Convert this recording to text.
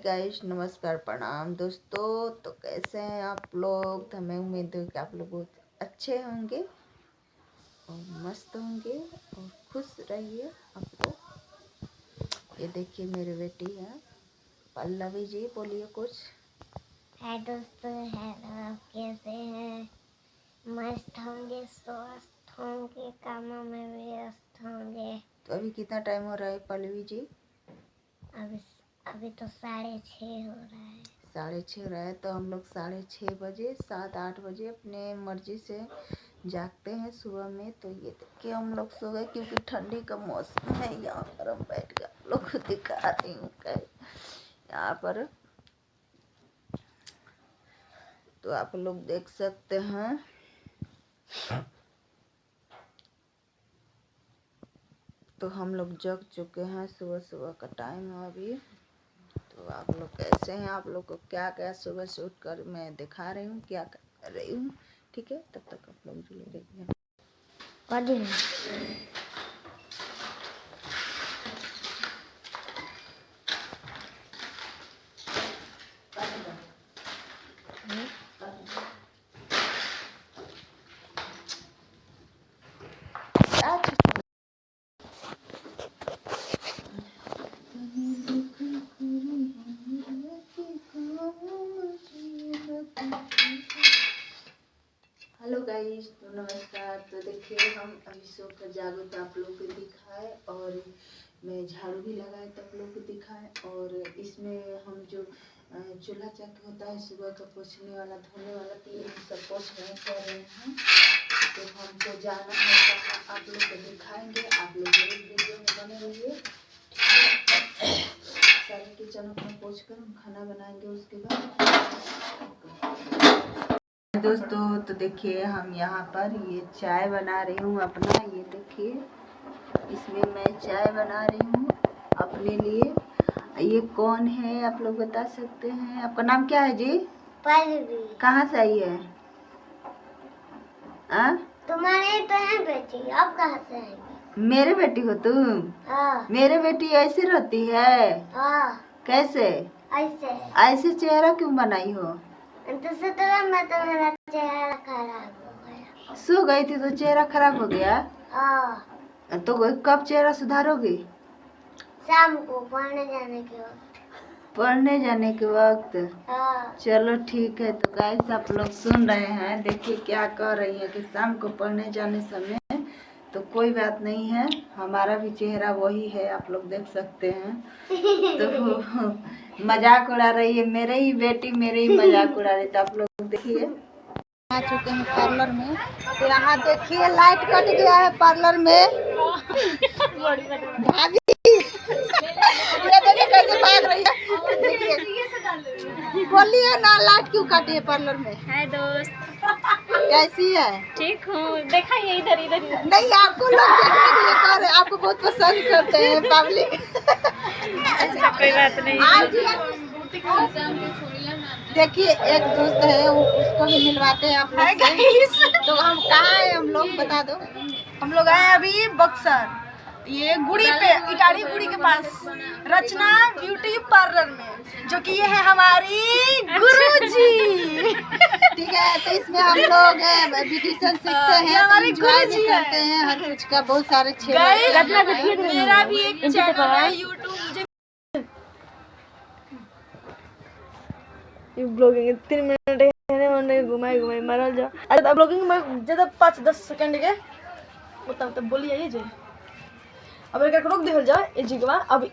Guys, नमस्कार, प्रणाम दोस्तों। तो कैसे हैं आप लोग? तो हमें उम्मीद है कि आप लोग बहुत अच्छे होंगे और मस्त होंगे और खुश रहिए आप लोग। ये देखिए मेरी बेटी है पल्लवी जी, बोलिए कुछ। है दोस्तों, है आप कैसे हैं? मस्त होंगे, स्वस्थ होंगे, कामों में व्यस्त होंगे। तो अभी कितना टाइम हो रहा है पल्लवी जी? अभी तो 6:30 हो रहा है। 6:30 हो रहा है। तो हम लोग 6:30 बजे 7-8 बजे अपने मर्जी से जागते हैं सुबह में। तो ये देखिए हम लोग सो गए क्योंकि ठंडी का मौसम है। यहाँ पर हम बैठ गए, आप लोग को दिखा रही हूँ यहाँ पर। तो आप लोग देख सकते हैं। तो हम लोग जग चुके हैं, सुबह सुबह का टाइम है अभी। तो आप लोग कैसे हैं? आप लोग को क्या क्या सुबह से उठ कर मैं दिखा रही हूँ, क्या कर रही हूँ। ठीक है, तब तक आप लोग जुड़े रहिए। हेलो गाइस, तो नमस्कार। तो देखिए हम अभी सो कर जागो तो आप लोग को दिखाए, और मैं झाड़ू भी लगाए तो आप लोग को दिखाए। और इसमें हम जो चूल्हा चक्की होता है सुबह का पोछने वाला, धोने वाला, तो ये सब पोछ रहे कर रहे हैं। तो हमको जाना है तो आप लोग को दिखाएंगे। आप लोग जरूर वीडियो में बने रहिए। सारे किचन अपना पोछ कर हम खाना बनाएंगे उसके बाद। दोस्तों तो देखिए हम यहाँ पर ये चाय बना रही हूँ अपना। ये देखिए इसमें मैं चाय बना रही हूँ अपने लिए। ये कौन है आप लोग बता सकते हैं? आपका नाम क्या है जी? पल्लवी। कहाँ से आई है? तुम्हारे तो है बेटी, अब कहाँ से आएगी? मेरे बेटी हो तुम? हाँ। मेरे बेटी ऐसे रहती है? हाँ। कैसे? ऐसे। ऐसे चेहरा क्यों बनाई हो? दूसरी तरह में तो मेरा चेहरा खराब हो गया। सो गई थी तो चेहरा खराब हो गया? हाँ। तो कब चेहरा सुधारोगी? शाम को पढ़ने जाने के वक्त। पढ़ने जाने के वक्त? हाँ। चलो ठीक है। तो गाइस आप लोग सुन रहे हैं, देखिए क्या कह रही है कि शाम को पढ़ने जाने समय। तो कोई बात नहीं है, हमारा भी चेहरा वही है, आप लोग देख सकते हैं। तो मजाक उड़ा रही है, मेरे ही बेटी मेरे ही मजाक उड़ा रही। तो आप लोग देखिए आ चुके हैं पार्लर में। तो यहाँ देखिए लाइट कट गया है पार्लर में। भाभी ये देखिए कैसे भाग रही है। देखिए बोलिए ना, लाइट क्यों काटी है पार्लर में? हाय दोस्त, कैसी है? ठीक हूँ। देखा ये इधर इधर नहीं, आपको लोग देखने के लिए कर रहे हैं, आपको बहुत पसंद करते हैं पब्लिक। ऐसा कोई बात नहीं। देखिए एक दोस्त है, उसको भी मिलवाते हैं आप लोग। तो हम कहाँ है? हम लोग बता दो। हम लोग आए अभी बक्सर, ये गुड़ी पे, इटारी गुड़ी के पास रचना ब्यूटी पार्लर में, जो कि ये है हमारी गुरुजी। ठीक है, तो इसमें हम लोग ब्यूटिशियन सीखते हैं, हमारी गुरुजी करते हैं हर कुछ का, बहुत सारे क्षेत्र। मेरा भी एक चैनल है यूट्यूब, ब्लॉगिंग 3 मिनट घुमाई मारल जाओ। अरे ब्लॉगिंग में ज्यादा 5-10 सेकंड के तब बोलिए जे। अब एक रोक दिहल जाए ए जी के बाद। अब